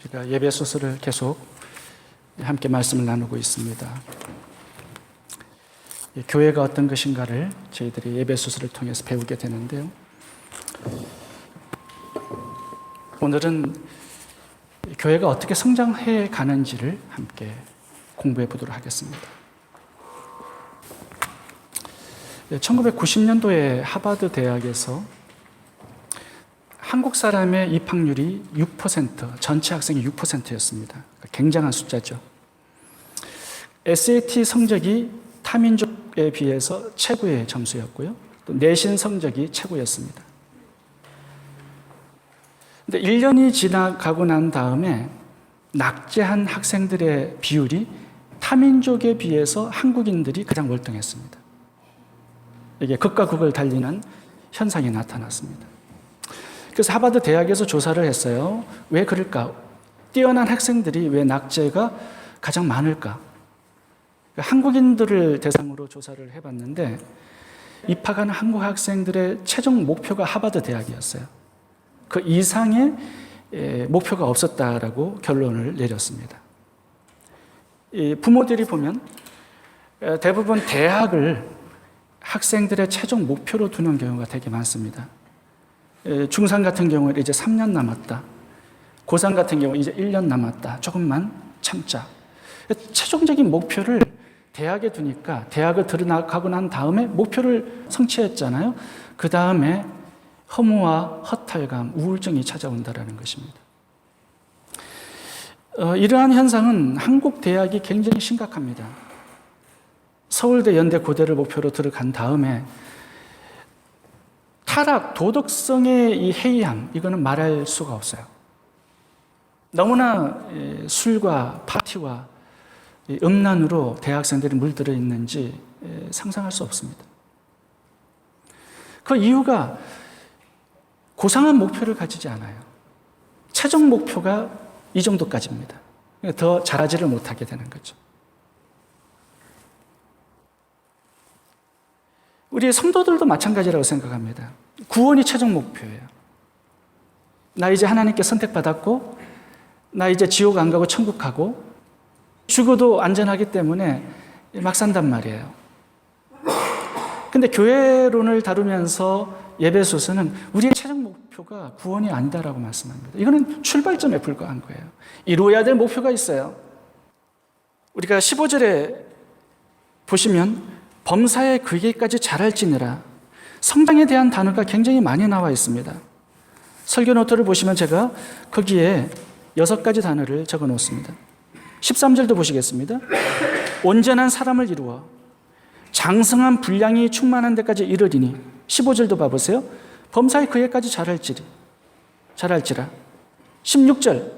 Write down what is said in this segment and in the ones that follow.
우리가 예배 소설을 계속 함께 말씀을 나누고 있습니다. 교회가 어떤 것인가를 저희들이 예배 소설을 통해서 배우게 되는데요. 오늘은 교회가 어떻게 성장해 가는지를 함께 공부해 보도록 하겠습니다. 1990년도에 하버드 대학에서 한국 사람의 입학률이 6%, 전체 학생이 6%였습니다. 굉장한 숫자죠. SAT 성적이 타민족에 비해서 최고의 점수였고요. 또 내신 성적이 최고였습니다. 근데 1년이 지나가고 난 다음에 낙제한 학생들의 비율이 타민족에 비해서 한국인들이 가장 월등했습니다. 이게 극과 극을 달리는 현상이 나타났습니다. 그래서 하버드 대학에서 조사를 했어요. 왜 그럴까? 뛰어난 학생들이 왜 낙제가 가장 많을까? 한국인들을 대상으로 조사를 해봤는데 입학하는 한국 학생들의 최종 목표가 하버드 대학이었어요. 그 이상의 목표가 없었다라고 결론을 내렸습니다. 부모들이 보면 대부분 대학을 학생들의 최종 목표로 두는 경우가 되게 많습니다. 중3 같은 경우는 이제 3년 남았다. 고3 같은 경우 이제 1년 남았다. 조금만 참자. 최종적인 목표를 대학에 두니까 대학을 들어가고 난 다음에 목표를 성취했잖아요. 그 다음에 허무와 허탈감, 우울증이 찾아온다는 것입니다. 이러한 현상은 한국 대학이 굉장히 심각합니다. 서울대, 연대, 고대를 목표로 들어간 다음에 타락, 도덕성의 이 해이함, 이거는 말할 수가 없어요. 너무나 술과 파티와 음란으로 대학생들이 물들어 있는지 상상할 수 없습니다. 그 이유가 고상한 목표를 가지지 않아요. 최종 목표가 이 정도까지입니다. 더 잘하지를 못하게 되는 거죠. 우리 성도들도 마찬가지라고 생각합니다. 구원이 최종 목표예요. 나 이제 하나님께 선택받았고, 나 이제 지옥 안 가고 천국 가고, 죽어도 안전하기 때문에 막 산단 말이에요. 근데 교회론을 다루면서 예배소서는 우리의 최종 목표가 구원이 아니다라고 말씀합니다. 이거는 출발점에 불과한 거예요. 이루어야 될 목표가 있어요. 우리가 15절에 보시면 범사에 그에게까지 자랄지니라, 성장에 대한 단어가 굉장히 많이 나와 있습니다. 설교 노트를 보시면 제가 거기에 6가지 단어를 적어 놓습니다. 13절도 보시겠습니다. 온전한 사람을 이루어 장성한 분량이 충만한 데까지 이르리니, 15절도 봐보세요. 범사에 그에게까지 자랄지라. 16절,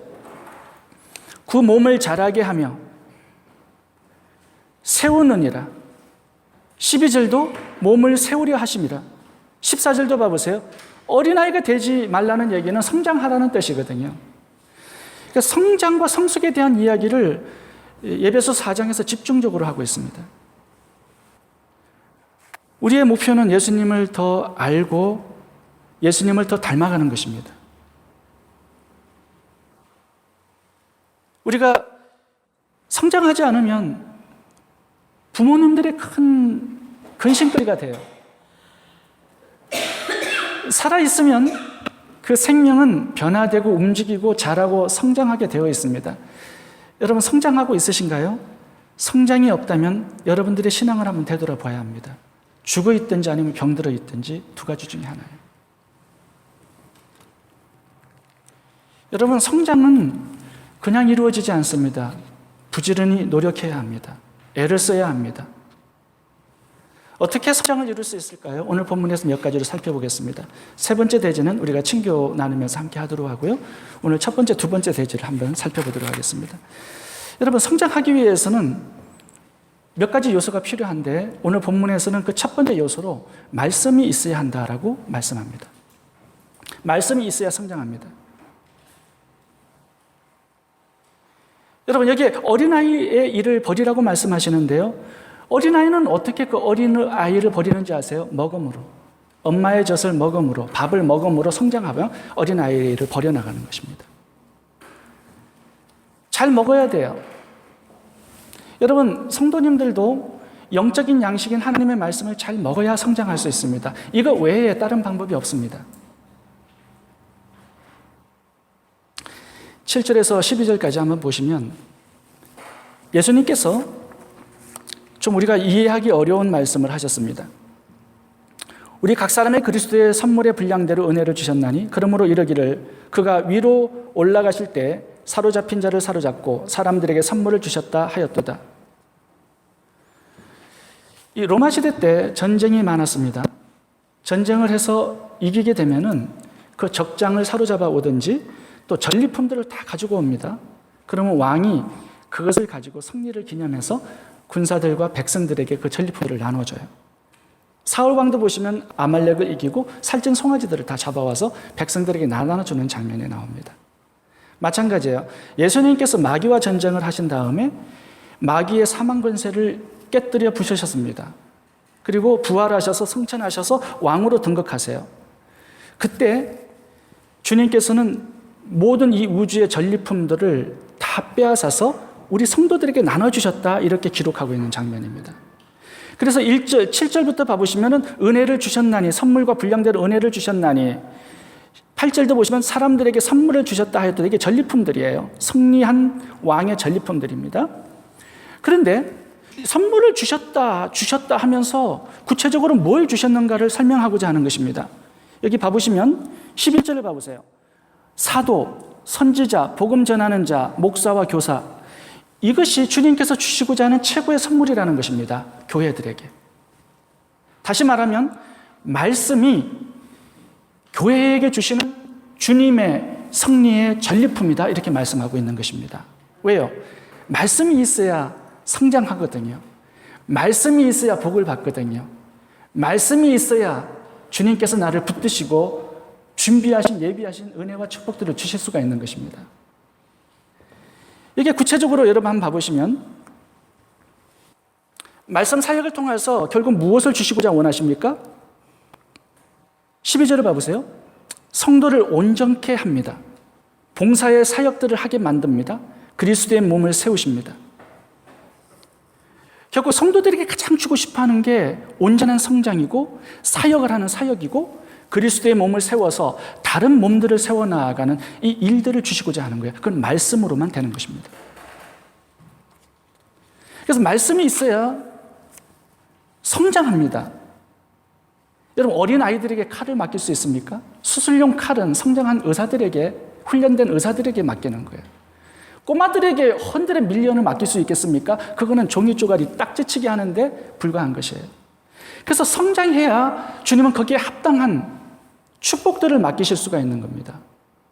그 몸을 자라게 하며 세우느니라. 12절도 몸을 세우려 하심이라. 14절도 봐보세요. 어린아이가 되지 말라는 얘기는 성장하라는 뜻이거든요. 그러니까 성장과 성숙에 대한 이야기를 예배소 4장에서 집중적으로 하고 있습니다. 우리의 목표는 예수님을 더 알고 예수님을 더 닮아가는 것입니다. 우리가 성장하지 않으면 부모님들의 큰 근심거리가 돼요. 살아있으면 그 생명은 변화되고 움직이고 자라고 성장하게 되어 있습니다. 여러분, 성장하고 있으신가요? 성장이 없다면 여러분들의 신앙을 한번 되돌아봐야 합니다. 죽어 있든지 아니면 병들어 있든지 두 가지 중에 하나예요. 여러분, 성장은 그냥 이루어지지 않습니다. 부지런히 노력해야 합니다. 애를 써야 합니다. 어떻게 성장을 이룰 수 있을까요? 오늘 본문에서 몇 가지를 살펴보겠습니다. 세 번째 대제는 우리가 친교 나누면서 함께 하도록 하고요. 오늘 첫 번째, 두 번째 대제를 한번 살펴보도록 하겠습니다. 여러분, 성장하기 위해서는 몇 가지 요소가 필요한데 오늘 본문에서는 그 첫 번째 요소로 말씀이 있어야 한다라고 말씀합니다. 말씀이 있어야 성장합니다. 여러분, 여기 어린아이의 일을 버리라고 말씀하시는데요. 어린아이는 어떻게 그 어린아이를 버리는지 아세요? 먹음으로. 엄마의 젖을 먹음으로, 밥을 먹음으로 성장하면 어린아이를 버려나가는 것입니다. 잘 먹어야 돼요. 여러분, 성도님들도 영적인 양식인 하나님의 말씀을 잘 먹어야 성장할 수 있습니다. 이거 외에 다른 방법이 없습니다. 7절에서 12절까지 한번 보시면 예수님께서 좀 우리가 이해하기 어려운 말씀을 하셨습니다. 우리 각 사람의 그리스도의 선물의 분량대로 은혜를 주셨나니 그러므로 이르기를 그가 위로 올라가실 때 사로잡힌 자를 사로잡고 사람들에게 선물을 주셨다 하였도다. 이 로마 시대 때 전쟁이 많았습니다. 전쟁을 해서 이기게 되면은 그 적장을 사로잡아 오든지 또 전리품들을 다 가지고 옵니다. 그러면 왕이 그것을 가지고 승리를 기념해서 군사들과 백성들에게 그 전리품들을 나눠줘요. 사울 왕도 보시면 아말렉을 이기고 살찐 송아지들을 다 잡아와서 백성들에게 나눠주는 장면이 나옵니다. 마찬가지예요. 예수님께서 마귀와 전쟁을 하신 다음에 마귀의 사망 권세를 깨뜨려 부수셨습니다. 그리고 부활하셔서 승천하셔서 왕으로 등극하세요. 그때 주님께서는 모든 이 우주의 전리품들을 다 빼앗아서 우리 성도들에게 나눠주셨다 이렇게 기록하고 있는 장면입니다. 그래서 1절, 7절부터 봐보시면 은혜를 주셨나니 선물과 분량대로 은혜를 주셨나니 8절도 보시면 사람들에게 선물을 주셨다 하였더니 이게 전리품들이에요. 승리한 왕의 전리품들입니다. 그런데 선물을 주셨다 하면서 구체적으로 뭘 주셨는가를 설명하고자 하는 것입니다. 여기 봐보시면 11절을 봐보세요. 사도, 선지자, 복음 전하는 자, 목사와 교사, 이것이 주님께서 주시고자 하는 최고의 선물이라는 것입니다. 교회들에게. 다시 말하면 말씀이 교회에게 주시는 주님의 승리의 전리품이다 이렇게 말씀하고 있는 것입니다. 왜요? 말씀이 있어야 성장하거든요. 말씀이 있어야 복을 받거든요. 말씀이 있어야 주님께서 나를 붙드시고 준비하신 예비하신 은혜와 축복들을 주실 수가 있는 것입니다. 이게 구체적으로 여러분 한번 봐보시면 말씀 사역을 통해서 결국 무엇을 주시고자 원하십니까? 12절을 봐보세요. 성도를 온전케 합니다. 봉사의 사역들을 하게 만듭니다. 그리스도의 몸을 세우십니다. 결국 성도들에게 가장 주고 싶어하는 게 온전한 성장이고 사역을 하는 사역이고 그리스도의 몸을 세워서 다른 몸들을 세워나가는 이 일들을 주시고자 하는 거예요. 그건 말씀으로만 되는 것입니다. 그래서 말씀이 있어야 성장합니다. 여러분, 어린 아이들에게 칼을 맡길 수 있습니까? 수술용 칼은 성장한 의사들에게, 훈련된 의사들에게 맡기는 거예요. 꼬마들에게 헌들의 밀리언을 맡길 수 있겠습니까? 그거는 종이 조각이 딱지치기 하는데 불과한 것이에요. 그래서 성장해야 주님은 거기에 합당한 축복들을 맡기실 수가 있는 겁니다.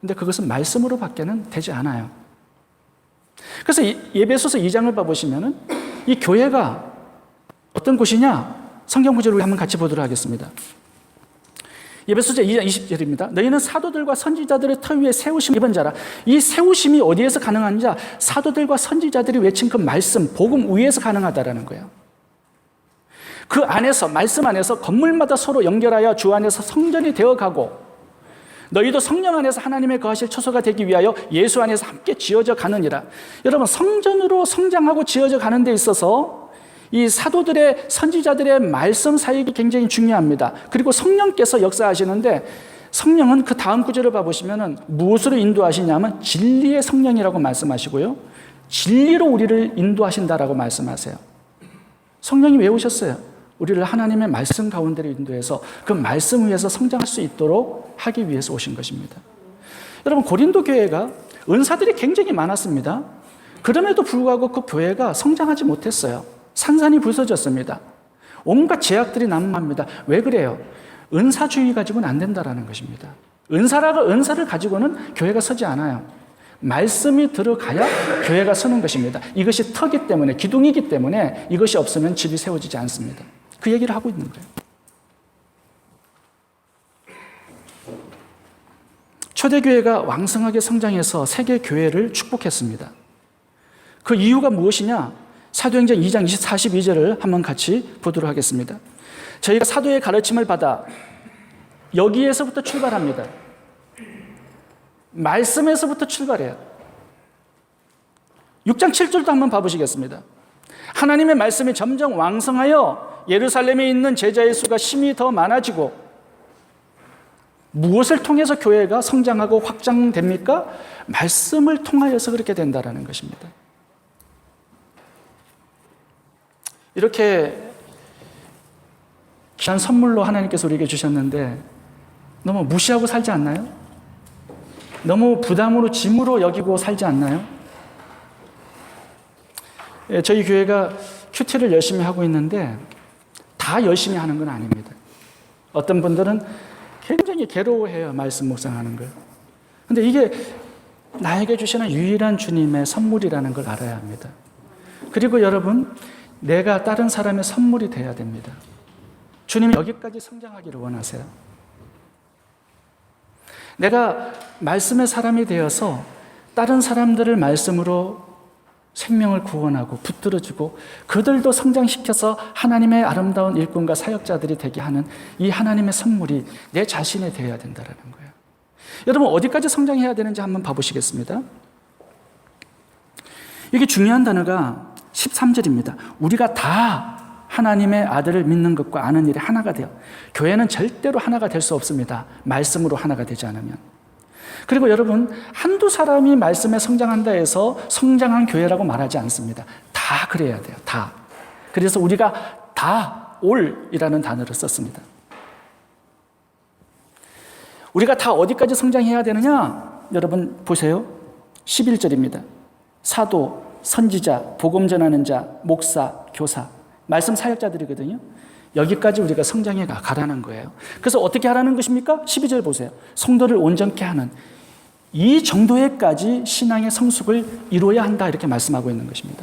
근데 그것은 말씀으로 밖에는 되지 않아요. 그래서 예배소서 2장을 봐보시면은 이 교회가 어떤 곳이냐? 성경 구절을 우리 한번 같이 보도록 하겠습니다. 예배소서 2장 20절입니다. 너희는 사도들과 선지자들의 터 위에 세우심 입은 자라. 이 세우심이 어디에서 가능한지 사도들과 선지자들이 외친 그 말씀, 복음 위에서 가능하다라는 거예요. 그 안에서, 말씀 안에서 건물마다 서로 연결하여 주 안에서 성전이 되어가고 너희도 성령 안에서 하나님의 거하실 처소가 되기 위하여 예수 안에서 함께 지어져 가느니라. 여러분, 성전으로 성장하고 지어져 가는 데 있어서 이 사도들의 선지자들의 말씀 사역이 굉장히 중요합니다. 그리고 성령께서 역사하시는데 성령은 그 다음 구절을 봐보시면 무엇으로 인도하시냐면 진리의 성령이라고 말씀하시고요. 진리로 우리를 인도하신다라고 말씀하세요. 성령이 왜 오셨어요? 우리를 하나님의 말씀 가운데로 인도해서 그 말씀 위에서 성장할 수 있도록 하기 위해서 오신 것입니다. 여러분, 고린도 교회가 은사들이 굉장히 많았습니다. 그럼에도 불구하고 그 교회가 성장하지 못했어요. 산산이 부서졌습니다. 온갖 제약들이 난무합니다. 왜 그래요? 은사주의 가지고는 안 된다라는 것입니다. 은사를 가지고는 교회가 서지 않아요. 말씀이 들어가야 교회가 서는 것입니다. 이것이 터기 때문에, 기둥이기 때문에 이것이 없으면 집이 세워지지 않습니다. 그 얘기를 하고 있는 거예요. 초대교회가 왕성하게 성장해서 세계 교회를 축복했습니다. 그 이유가 무엇이냐? 사도행전 2장 42절을 한번 같이 보도록 하겠습니다. 저희가 사도의 가르침을 받아 여기에서부터 출발합니다. 말씀에서부터 출발해요. 6장 7절도 한번 봐보시겠습니다. 하나님의 말씀이 점점 왕성하여 예루살렘에 있는 제자의 수가 심히 더 많아지고, 무엇을 통해서 교회가 성장하고 확장됩니까? 말씀을 통하여서 그렇게 된다는 것입니다. 이렇게 귀한 선물로 하나님께서 우리에게 주셨는데 너무 무시하고 살지 않나요? 너무 부담으로 짐으로 여기고 살지 않나요? 저희 교회가 큐티를 열심히 하고 있는데 다 열심히 하는 건 아닙니다. 어떤 분들은 굉장히 괴로워해요, 말씀 묵상하는 걸. 근데 이게 나에게 주시는 유일한 주님의 선물이라는 걸 알아야 합니다. 그리고 여러분, 내가 다른 사람의 선물이 돼야 됩니다. 주님이 여기까지 성장하기를 원하세요. 내가 말씀의 사람이 되어서 다른 사람들을 말씀으로 생명을 구원하고 붙들어주고 그들도 성장시켜서 하나님의 아름다운 일꾼과 사역자들이 되게 하는 이 하나님의 선물이 내 자신이 되어야 된다는 거예요. 여러분, 어디까지 성장해야 되는지 한번 봐보시겠습니다. 이게 중요한 단어가 13절입니다. 우리가 다 하나님의 아들을 믿는 것과 아는 일이 하나가 돼요. 교회는 절대로 하나가 될 수 없습니다. 말씀으로 하나가 되지 않으면. 그리고 여러분, 한두 사람이 말씀에 성장한다 해서 성장한 교회라고 말하지 않습니다. 다 그래야 돼요. 다. 그래서 우리가 다 올이라는 단어를 썼습니다. 우리가 다 어디까지 성장해야 되느냐? 여러분 보세요. 11절입니다. 사도, 선지자, 복음 전하는 자, 목사, 교사, 말씀 사역자들이거든요. 여기까지 우리가 성장해 가라는 거예요. 그래서 어떻게 하라는 것입니까? 12절 보세요. 성도를 온전케 하는 이 정도에까지 신앙의 성숙을 이루어야 한다, 이렇게 말씀하고 있는 것입니다.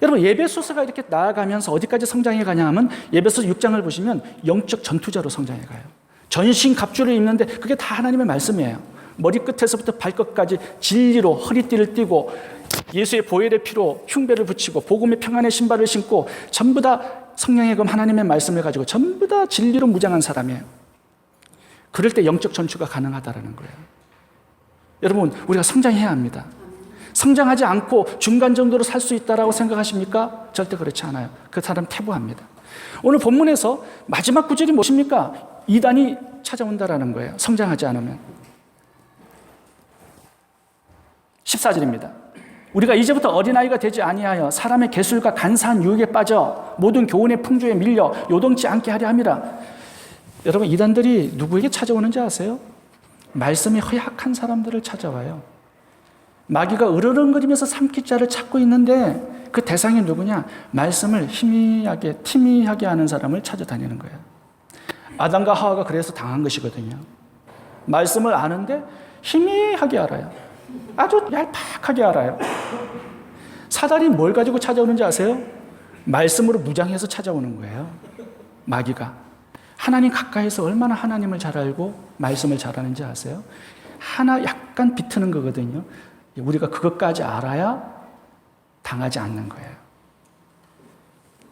여러분, 예배소서가 이렇게 나아가면서 어디까지 성장해 가냐 하면 예배소 6장을 보시면 영적 전투자로 성장해 가요. 전신 갑주를 입는데 그게 다 하나님의 말씀이에요. 머리끝에서부터 발끝까지 진리로 허리띠를 띠고 예수의 보혈의 피로 흉배를 붙이고 복음의 평안의 신발을 신고 전부 다 성령의 검 하나님의 말씀을 가지고 전부 다 진리로 무장한 사람이에요. 그럴 때 영적 전투가 가능하다는 거예요. 여러분, 우리가 성장해야 합니다. 성장하지 않고 중간 정도로 살 수 있다고 생각하십니까? 절대 그렇지 않아요. 그 사람 퇴보합니다. 오늘 본문에서 마지막 구절이 무엇입니까? 이단이 찾아온다라는 거예요. 성장하지 않으면. 14절입니다. 우리가 이제부터 어린아이가 되지 아니하여 사람의 개술과 간사한 유혹에 빠져 모든 교훈의 풍조에 밀려 요동치 않게 하려 함이라. 여러분, 이단들이 누구에게 찾아오는지 아세요? 말씀이 허약한 사람들을 찾아와요. 마귀가 으르렁거리면서 삼키자를 찾고 있는데 그 대상이 누구냐? 말씀을 희미하게 하는 사람을 찾아다니는 거예요. 아담과 하와가 그래서 당한 것이거든요. 말씀을 아는데 희미하게 알아요. 아주 얄팍하게 알아요. 사단이 뭘 가지고 찾아오는지 아세요? 말씀으로 무장해서 찾아오는 거예요. 마귀가. 하나님 가까이서 얼마나 하나님을 잘 알고 말씀을 잘 아는지 아세요? 하나 약간 비트는 거거든요. 우리가 그것까지 알아야 당하지 않는 거예요.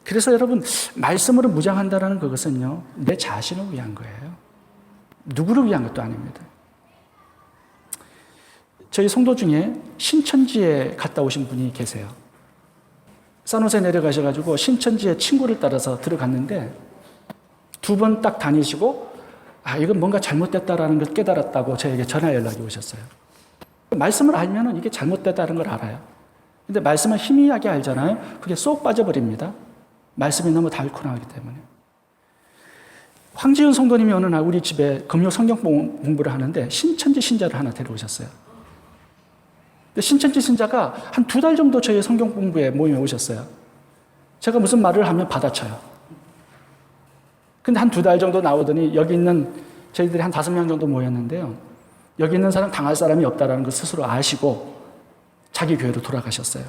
그래서 여러분, 말씀으로 무장한다는 그것은요, 내 자신을 위한 거예요. 누구를 위한 것도 아닙니다. 저희 성도 중에 신천지에 갔다 오신 분이 계세요. 산호세 내려가셔가지고 신천지에 친구를 따라서 들어갔는데 2번 딱 다니시고 이건 뭔가 잘못됐다라는 걸 깨달았다고 저에게 전화 연락이 오셨어요. 말씀을 알면은 이게 잘못됐다는 걸 알아요. 근데 말씀을 희미하게 알잖아요. 그게 쏙 빠져버립니다. 말씀이 너무 달콤하기 때문에. 황지윤 성도님이 어느 날 우리 집에 금요 성경 공부를 하는데 신천지 신자를 하나 데려오셨어요. 신천지 신자가 한 2달 정도 저희 성경 공부에 모임에 오셨어요. 제가 무슨 말을 하면 받아쳐요. 근데 한 2달 정도 나오더니 여기 있는 저희들이 한 5명 정도 모였는데요. 여기 있는 사람 당할 사람이 없다는 걸 스스로 아시고 자기 교회로 돌아가셨어요.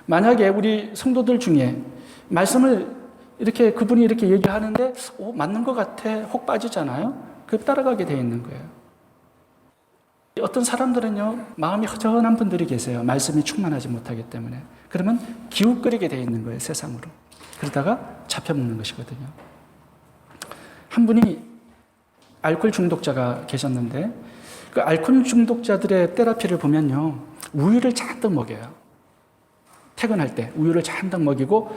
만약에 우리 성도들 중에 말씀을 이렇게 그분이 이렇게 얘기하는데 맞는 것 같아 혹 빠지잖아요. 그 따라가게 돼 있는 거예요. 어떤 사람들은요, 마음이 허전한 분들이 계세요. 말씀이 충만하지 못하기 때문에. 그러면 기웃거리게 돼 있는 거예요, 세상으로. 그러다가 잡혀먹는 것이거든요. 한 분이 알코올 중독자가 계셨는데 그 알코올 중독자들의 테라피를 보면요, 우유를 잔뜩 먹여요. 퇴근할 때 우유를 잔뜩 먹이고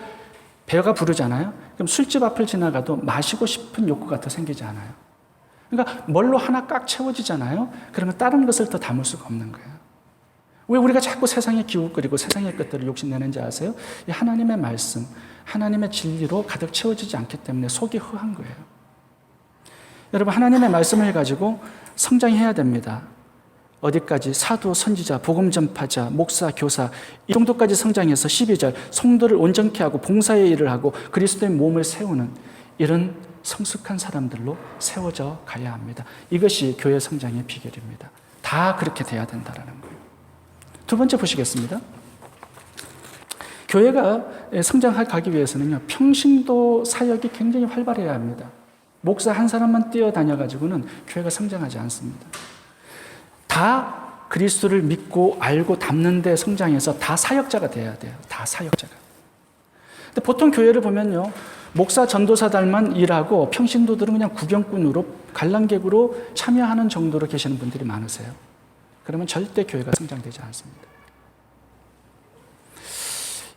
배가 부르잖아요. 그럼 술집 앞을 지나가도 마시고 싶은 욕구가 더 생기지 않아요. 그러니까 뭘로 하나 꽉 채워지잖아요. 그러면 다른 것을 더 담을 수가 없는 거예요. 왜 우리가 자꾸 세상에 기웃거리고 세상의 것들을 욕심내는지 아세요? 이 하나님의 말씀, 하나님의 진리로 가득 채워지지 않기 때문에 속이 허한 거예요. 여러분, 하나님의 말씀을 가지고 성장해야 됩니다. 어디까지? 사도, 선지자, 복음 전파자, 목사, 교사 이 정도까지 성장해서 12절 성도를 온전케 하고 봉사의 일을 하고 그리스도의 몸을 세우는 이런 성숙한 사람들로 세워져 가야 합니다. 이것이 교회 성장의 비결입니다. 다 그렇게 돼야 된다는 거예요. 두 번째 보시겠습니다. 교회가 성장하기 위해서는요, 평신도 사역이 굉장히 활발해야 합니다. 목사 한 사람만 뛰어다녀가지고는 교회가 성장하지 않습니다. 다 그리스도를 믿고 알고 담는 데 성장해서 다 사역자가 돼야 돼요. 다 사역자가. 근데 보통 교회를 보면요, 목사 전도사들만 일하고 평신도들은 그냥 구경꾼으로 관람객으로 참여하는 정도로 계시는 분들이 많으세요. 그러면 절대 교회가 성장되지 않습니다.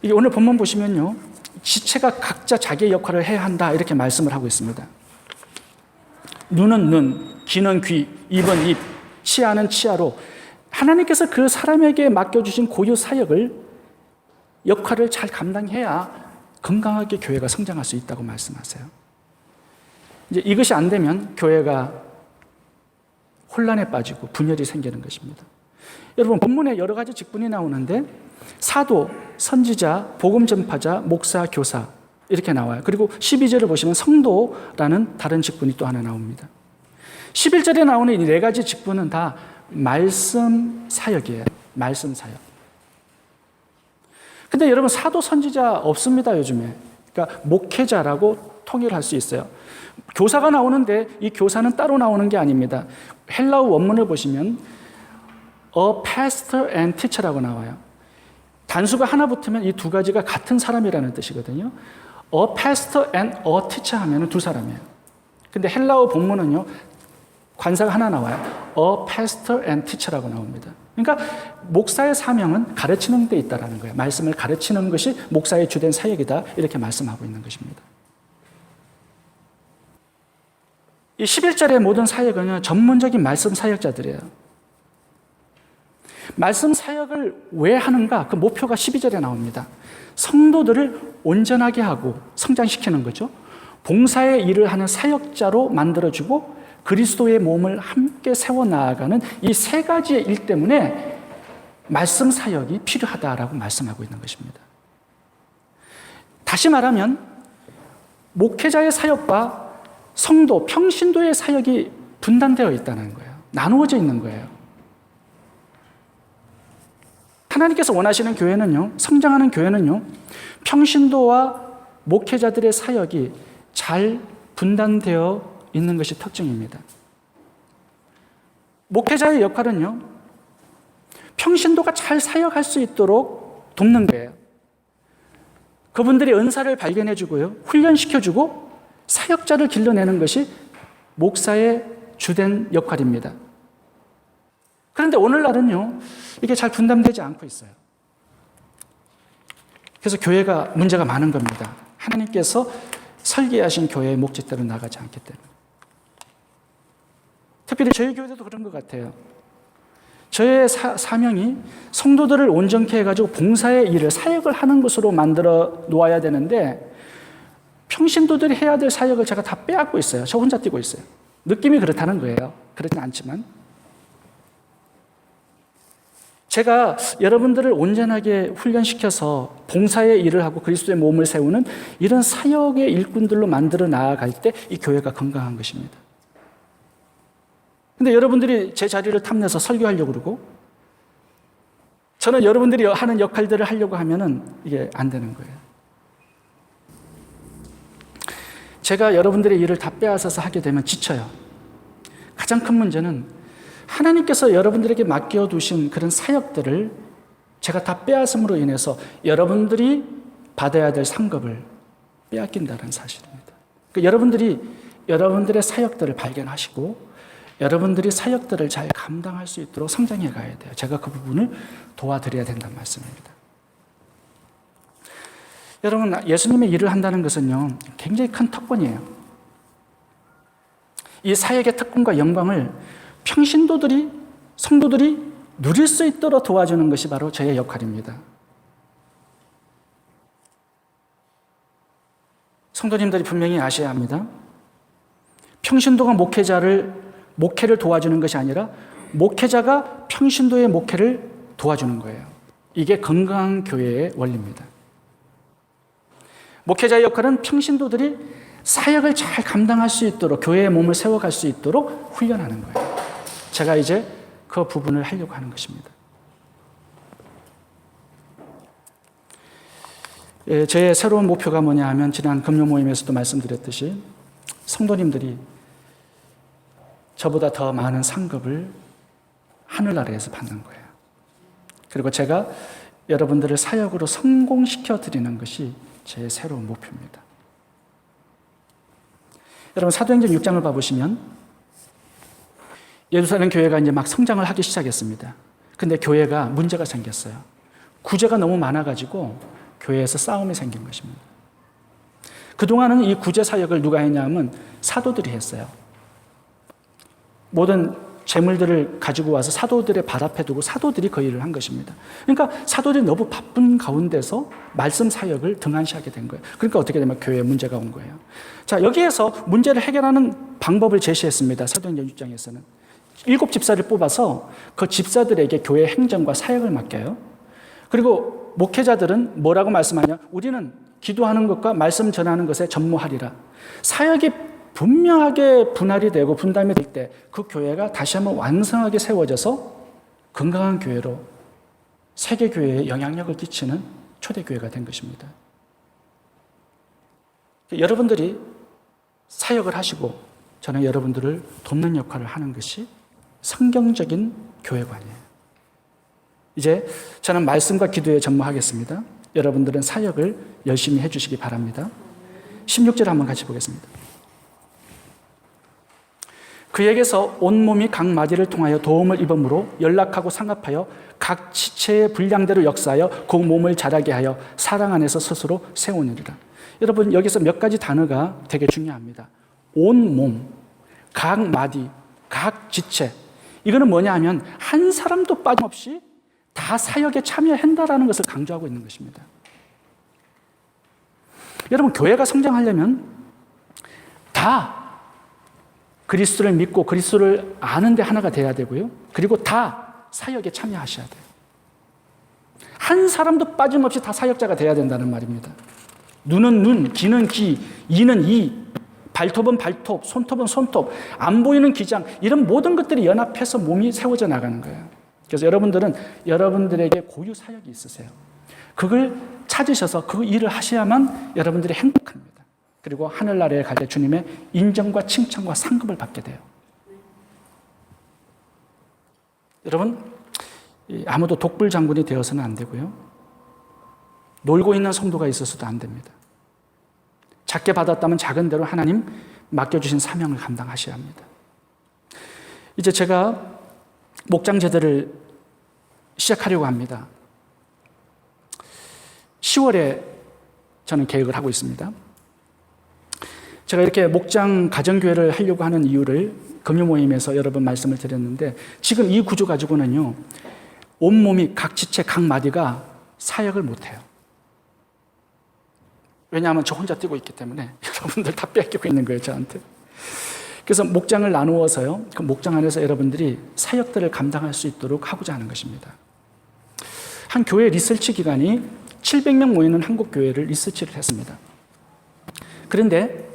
이게 오늘 본문 보시면요, 지체가 각자 자기의 역할을 해야 한다 이렇게 말씀을 하고 있습니다. 눈은 눈, 귀는 귀, 입은 입, 치아는 치아로 하나님께서 그 사람에게 맡겨주신 고유 사역을 역할을 잘 감당해야 건강하게 교회가 성장할 수 있다고 말씀하세요. 이제 이것이 안 되면 교회가 혼란에 빠지고 분열이 생기는 것입니다. 여러분, 본문에 여러 가지 직분이 나오는데 사도, 선지자, 복음 전파자, 목사, 교사 이렇게 나와요. 그리고 12절을 보시면 성도라는 다른 직분이 또 하나 나옵니다. 11절에 나오는 이 네 가지 직분은 다 말씀 사역이에요. 말씀 사역. 근데 여러분, 사도, 선지자 없습니다, 요즘에. 그러니까 목회자라고 통일을 할 수 있어요. 교사가 나오는데 이 교사는 따로 나오는 게 아닙니다. 헬라어 원문을 보시면 a pastor and teacher라고 나와요. 단수가 하나 붙으면 이 두 가지가 같은 사람이라는 뜻이거든요. a pastor and a teacher 하면 두 사람이에요. 근데 헬라어 본문은요, 관사가 하나 나와요. a pastor and teacher라고 나옵니다. 그러니까 목사의 사명은 가르치는 데 있다라는 거예요. 말씀을 가르치는 것이 목사의 주된 사역이다 이렇게 말씀하고 있는 것입니다. 이 11절의 모든 사역은 전문적인 말씀 사역자들이에요. 말씀 사역을 왜 하는가? 그 목표가 12절에 나옵니다. 성도들을 온전하게 하고 성장시키는 거죠. 봉사의 일을 하는 사역자로 만들어주고 그리스도의 몸을 함께 세워나가는 이 세 가지의 일 때문에 말씀 사역이 필요하다라고 말씀하고 있는 것입니다. 다시 말하면 목회자의 사역과 성도, 평신도의 사역이 분단되어 있다는 거예요. 나누어져 있는 거예요. 하나님께서 원하시는 교회는요, 성장하는 교회는요, 평신도와 목회자들의 사역이 잘 분단되어 있는 것이 특징입니다. 목회자의 역할은요, 평신도가 잘 사역할 수 있도록 돕는 거예요. 그분들의 은사를 발견해 주고요, 훈련시켜주고 사역자를 길러내는 것이 목사의 주된 역할입니다. 그런데 오늘날은요, 이게 잘 분담되지 않고 있어요. 그래서 교회가 문제가 많은 겁니다. 하나님께서 설계하신 교회의 목적대로 나가지 않기 때문에. 특별히 저희 교회도 그런 것 같아요. 저의 사명이 성도들을 온전케 해가지고 봉사의 일을, 사역을 하는 것으로 만들어 놓아야 되는데 평신도들이 해야 될 사역을 제가 다 빼앗고 있어요. 저 혼자 뛰고 있어요. 느낌이 그렇다는 거예요. 그렇진 않지만. 제가 여러분들을 온전하게 훈련시켜서 봉사의 일을 하고 그리스도의 몸을 세우는 이런 사역의 일꾼들로 만들어 나아갈 때 이 교회가 건강한 것입니다. 근데 여러분들이 제 자리를 탐내서 설교하려고 그러고 저는 여러분들이 하는 역할들을 하려고 하면은 이게 안 되는 거예요. 제가 여러분들의 일을 다 빼앗아서 하게 되면 지쳐요. 가장 큰 문제는 하나님께서 여러분들에게 맡겨두신 그런 사역들을 제가 다 빼앗음으로 인해서 여러분들이 받아야 될 상급을 빼앗긴다는 사실입니다. 그러니까 여러분들이 여러분들의 사역들을 발견하시고 여러분들이 사역들을 잘 감당할 수 있도록 성장해 가야 돼요. 제가 그 부분을 도와드려야 된다는 말씀입니다. 여러분, 예수님의 일을 한다는 것은요, 굉장히 큰 특권이에요. 이 사역의 특권과 영광을 평신도들이, 성도들이 누릴 수 있도록 도와주는 것이 바로 저의 역할입니다. 성도님들이 분명히 아셔야 합니다. 평신도가 목회를 도와주는 것이 아니라 목회자가 평신도의 목회를 도와주는 거예요. 이게 건강한 교회의 원리입니다. 목회자의 역할은 평신도들이 사역을 잘 감당할 수 있도록, 교회의 몸을 세워갈 수 있도록 훈련하는 거예요. 제가 이제 그 부분을 하려고 하는 것입니다. 제 새로운 목표가 뭐냐 하면, 지난 금요 모임에서도 말씀드렸듯이 성도님들이 저보다 더 많은 상급을 하늘나라에서 받는 거예요. 그리고 제가 여러분들을 사역으로 성공시켜 드리는 것이 제 새로운 목표입니다. 여러분, 사도행전 6장을 봐보시면 예루살렘 교회가 이제 막 성장을 하기 시작했습니다. 근데 교회가 문제가 생겼어요. 구제가 너무 많아가지고 교회에서 싸움이 생긴 것입니다. 그동안은 이 구제 사역을 누가 했냐면 사도들이 했어요. 모든 재물들을 가지고 와서 사도들의 발 앞에 두고 사도들이 그 일을 한 것입니다. 그러니까 사도들이 너무 바쁜 가운데서 말씀 사역을 등한시하게 된 거예요. 그러니까 어떻게 되면 교회에 문제가 온 거예요. 자, 여기에서 문제를 해결하는 방법을 제시했습니다. 사도행전 6장에서는 7 집사를 뽑아서 그 집사들에게 교회 행정과 사역을 맡겨요. 그리고 목회자들은 뭐라고 말씀하냐? 우리는 기도하는 것과 말씀 전하는 것에 전무하리라. 사역이 분명하게 분할이 되고 분담이 될 때 그 교회가 다시 한번 완성하게 세워져서 건강한 교회로 세계 교회에 영향력을 끼치는 초대 교회가 된 것입니다. 여러분들이 사역을 하시고 저는 여러분들을 돕는 역할을 하는 것이 성경적인 교회관이에요. 이제 저는 말씀과 기도에 전무하겠습니다. 여러분들은 사역을 열심히 해주시기 바랍니다. 16절 한번 같이 보겠습니다. 그에게서 온몸이 각 마디를 통하여 도움을 입음으로 연락하고 상합하여 각 지체의 분량대로 역사하여 그 몸을 자라게 하여 사랑 안에서 스스로 세우느니라. 여러분, 여기서 몇 가지 단어가 되게 중요합니다. 온몸, 각 마디, 각 지체. 이거는 뭐냐 하면 한 사람도 빠짐없이 다 사역에 참여한다라는 것을 강조하고 있는 것입니다. 여러분, 교회가 성장하려면 다 그리스도를 믿고 그리스도를 아는 데 하나가 돼야 되고요. 그리고 다 사역에 참여하셔야 돼요. 한 사람도 빠짐없이 다 사역자가 돼야 된다는 말입니다. 눈은 눈, 귀는 귀, 이는 이, 발톱은 발톱, 손톱은 손톱, 안 보이는 기장, 이런 모든 것들이 연합해서 몸이 세워져 나가는 거예요. 그래서 여러분들은 여러분들에게 고유 사역이 있으세요. 그걸 찾으셔서 그 일을 하셔야만 여러분들이 행복합니다. 그리고 하늘나라에 갈 때 주님의 인정과 칭찬과 상급을 받게 돼요. 여러분, 아무도 독불 장군이 되어서는 안 되고요. 놀고 있는 성도가 있어서도 안 됩니다. 작게 받았다면 작은 대로 하나님 맡겨주신 사명을 감당하셔야 합니다. 이제 제가 목장 제대를 시작하려고 합니다. 10월에 저는 계획을 하고 있습니다. 제가 이렇게 목장 가정교회를 하려고 하는 이유를 금요 모임에서 여러 번 말씀을 드렸는데, 지금 이 구조 가지고는요, 온몸이 각 지체 각 마디가 사역을 못해요. 왜냐하면 저 혼자 뛰고 있기 때문에 여러분들 다 뺏기고 있는 거예요, 저한테. 그래서 목장을 나누어서요, 그 목장 안에서 여러분들이 사역들을 감당할 수 있도록 하고자 하는 것입니다. 한 교회 리서치 기관이 700명 모이는 한국 교회를 리서치를 했습니다. 그런데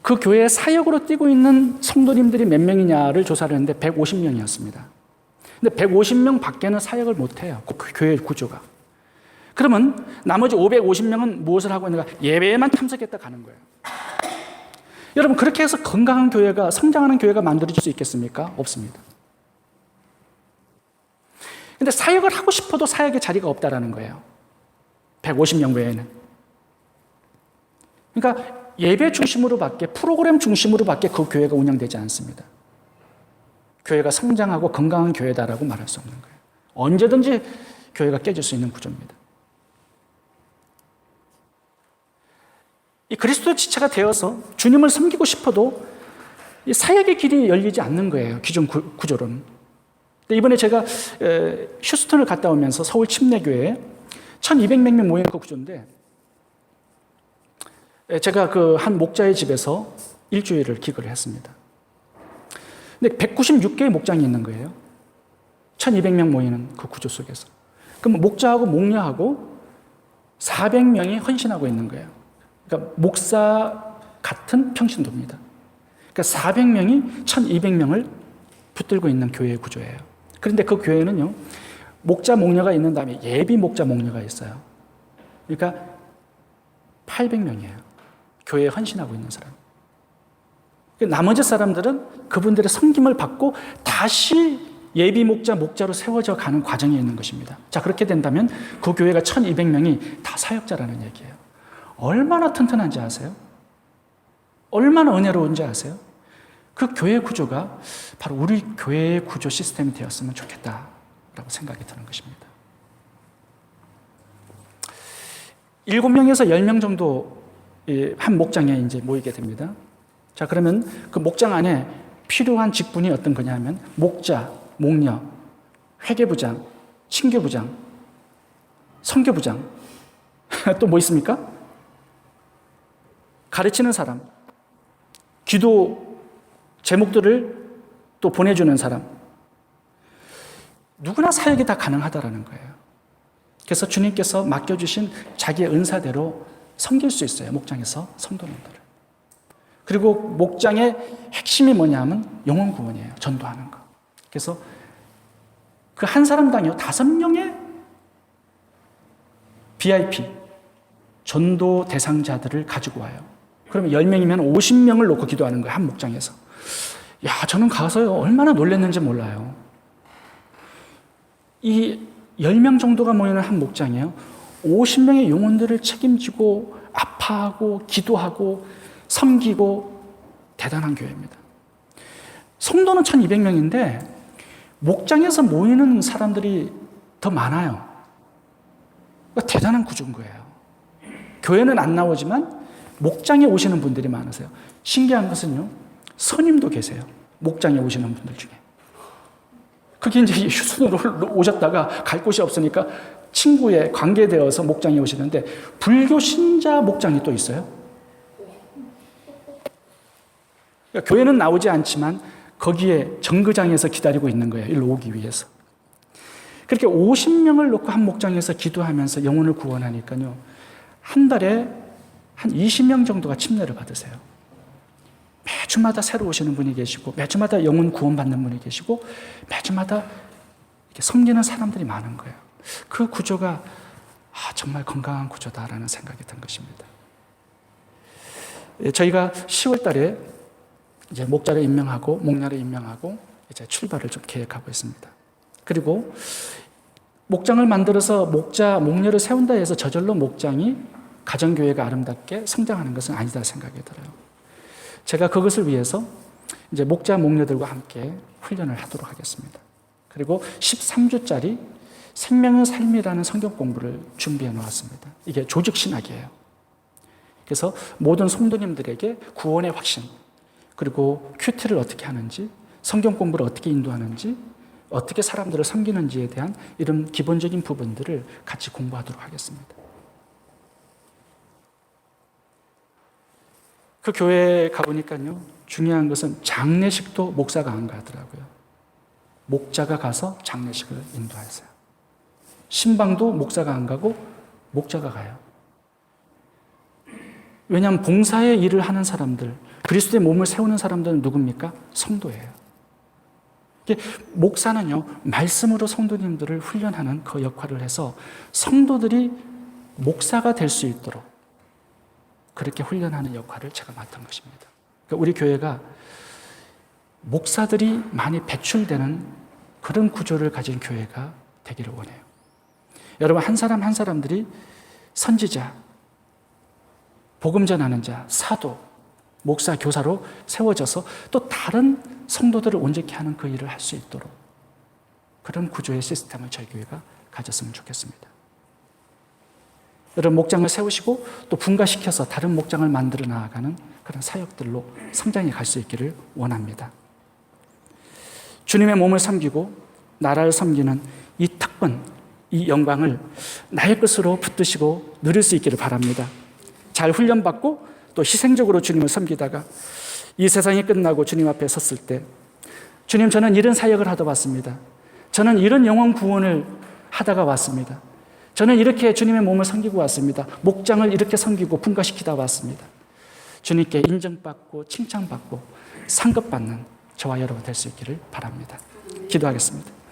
그 교회에 사역으로 뛰고 있는 성도님들이 몇 명이냐를 조사를 했는데 150명이었습니다. 근데 150명 밖에는 사역을 못해요, 그 교회 구조가. 그러면 나머지 550명은 무엇을 하고 있는가? 예배에만 참석했다 가는 거예요. 여러분, 그렇게 해서 건강한 교회가, 성장하는 교회가 만들어질 수 있겠습니까? 없습니다. 근데 사역을 하고 싶어도 사역의 자리가 없다라는 거예요. 150명 외에는. 그러니까 예배 중심으로밖에, 프로그램 중심으로밖에 그 교회가 운영되지 않습니다. 교회가 성장하고 건강한 교회다라고 말할 수 없는 거예요. 언제든지 교회가 깨질 수 있는 구조입니다. 이 그리스도의 지체가 되어서 주님을 섬기고 싶어도 이 사역의 길이 열리지 않는 거예요. 기존 구조로는. 근데 이번에 제가 휴스턴을 갔다 오면서 서울 침례교회에 1200명 모인 그 구조인데, 제가 그 한 목자의 집에서 일주일을 기거를 했습니다. 근데 196개의 목장이 있는 거예요. 1200명 모이는 그 구조 속에서. 그럼 목자하고 목녀하고 400명이 헌신하고 있는 거예요. 그러니까 목사 같은 평신도입니다. 그러니까 400명이 1200명을 붙들고 있는 교회의 구조예요. 그런데 그 교회는요, 목자 목녀가 있는 다음에 예비 목자 목녀가 있어요. 그러니까 800명이에요. 교회에 헌신하고 있는 사람. 나머지 사람들은 그분들의 섬김을 받고 다시 예비 목자, 목자로 세워져 가는 과정에 있는 것입니다. 자, 그렇게 된다면 그 교회가 1200명이 다 사역자라는 얘기예요. 얼마나 튼튼한지 아세요? 얼마나 은혜로운지 아세요? 그 교회 구조가 바로 우리 교회의 구조 시스템이 되었으면 좋겠다라고 생각이 드는 것입니다. 7명에서 10명 정도 한 목장에 이제 모이게 됩니다. 자, 그러면 그 목장 안에 필요한 직분이 어떤 거냐 하면 목자, 목녀, 회계부장, 신교부장, 선교부장, 또 뭐 있습니까? 가르치는 사람, 기도 제목들을 또 보내주는 사람. 누구나 사역이 다 가능하다라는 거예요. 그래서 주님께서 맡겨주신 자기의 은사대로 섬길 수 있어요. 목장에서 성도님들을. 그리고 목장의 핵심이 뭐냐 하면 영혼 구원이에요. 전도하는 거. 그래서 그 한 사람당요 5명의 VIP 전도 대상자들을 가지고 와요. 그러면 10명이면 50명을 놓고 기도하는 거예요. 한 목장에서. 야, 저는 가서요 얼마나 놀랐는지 몰라요. 이 10명 정도가 모이는 한 목장이에요. 50명의 영혼들을 책임지고 아파하고 기도하고 섬기고 대단한 교회입니다. 성도는 1200명인데 목장에서 모이는 사람들이 더 많아요. 그러니까 대단한 구조인 거예요. 교회는 안 나오지만 목장에 오시는 분들이 많으세요. 신기한 것은요, 선임도 계세요. 목장에 오시는 분들 중에. 그게 이제 휴순으로 오셨다가 갈 곳이 없으니까 친구에 관계되어서 목장에 오시는데 불교 신자 목장이 또 있어요. 그러니까 교회는 나오지 않지만 거기에 정거장에서 기다리고 있는 거예요. 일로 오기 위해서. 그렇게 50명을 놓고 한 목장에서 기도하면서 영혼을 구원하니까요. 한 달에 한 20명 정도가 침례를 받으세요. 매주마다 새로 오시는 분이 계시고 매주마다 영혼 구원받는 분이 계시고 매주마다 이렇게 섬기는 사람들이 많은 거예요. 그 구조가 정말 건강한 구조다라는 생각이 든 것입니다. 저희가 10월 달에 이제 목자를 임명하고 목녀를 임명하고 이제 출발을 좀 계획하고 있습니다. 그리고 목장을 만들어서 목자, 목녀를 세운다 해서 저절로 목장이 가정교회가 아름답게 성장하는 것은 아니다 생각이 들어요. 제가 그것을 위해서 이제 목자, 목녀들과 함께 훈련을 하도록 하겠습니다. 그리고 13주짜리 생명의 삶이라는 성경 공부를 준비해 놓았습니다. 이게 조직 신학이에요. 그래서 모든 성도님들에게 구원의 확신, 그리고 큐티를 어떻게 하는지, 성경 공부를 어떻게 인도하는지, 어떻게 사람들을 섬기는지에 대한 이런 기본적인 부분들을 같이 공부하도록 하겠습니다. 그 교회에 가보니까요, 중요한 것은 장례식도 목사가 안 가더라고요. 목자가 가서 장례식을 인도하세요. 신방도 목사가 안 가고 목자가 가요. 왜냐하면 봉사의 일을 하는 사람들, 그리스도의 몸을 세우는 사람들은 누굽니까? 성도예요. 목사는요, 말씀으로 성도님들을 훈련하는 그 역할을 해서 성도들이 목사가 될 수 있도록 그렇게 훈련하는 역할을 제가 맡은 것입니다. 그러니까 우리 교회가 목사들이 많이 배출되는 그런 구조를 가진 교회가 되기를 원해요. 여러분, 한 사람 한 사람들이 선지자, 복음 전하는 자, 사도, 목사, 교사로 세워져서 또 다른 성도들을 온전케 하는 그 일을 할 수 있도록 그런 구조의 시스템을 저희 교회가 가졌으면 좋겠습니다. 이런 목장을 세우시고 또 분가시켜서 다른 목장을 만들어 나아가는 그런 사역들로 성장해 갈 수 있기를 원합니다. 주님의 몸을 섬기고 나라를 섬기는 이 특권, 이 영광을 나의 것으로 붙드시고 누릴 수 있기를 바랍니다. 잘 훈련받고 또 희생적으로 주님을 섬기다가 이 세상이 끝나고 주님 앞에 섰을 때, 주님, 저는 이런 사역을 하다 왔습니다. 저는 이런 영혼 구원을 하다가 왔습니다. 저는 이렇게 주님의 몸을 섬기고 왔습니다. 목장을 이렇게 섬기고 분가시키다 왔습니다. 주님께 인정받고 칭찬받고 상급받는 저와 여러분 될 수 있기를 바랍니다. 기도하겠습니다.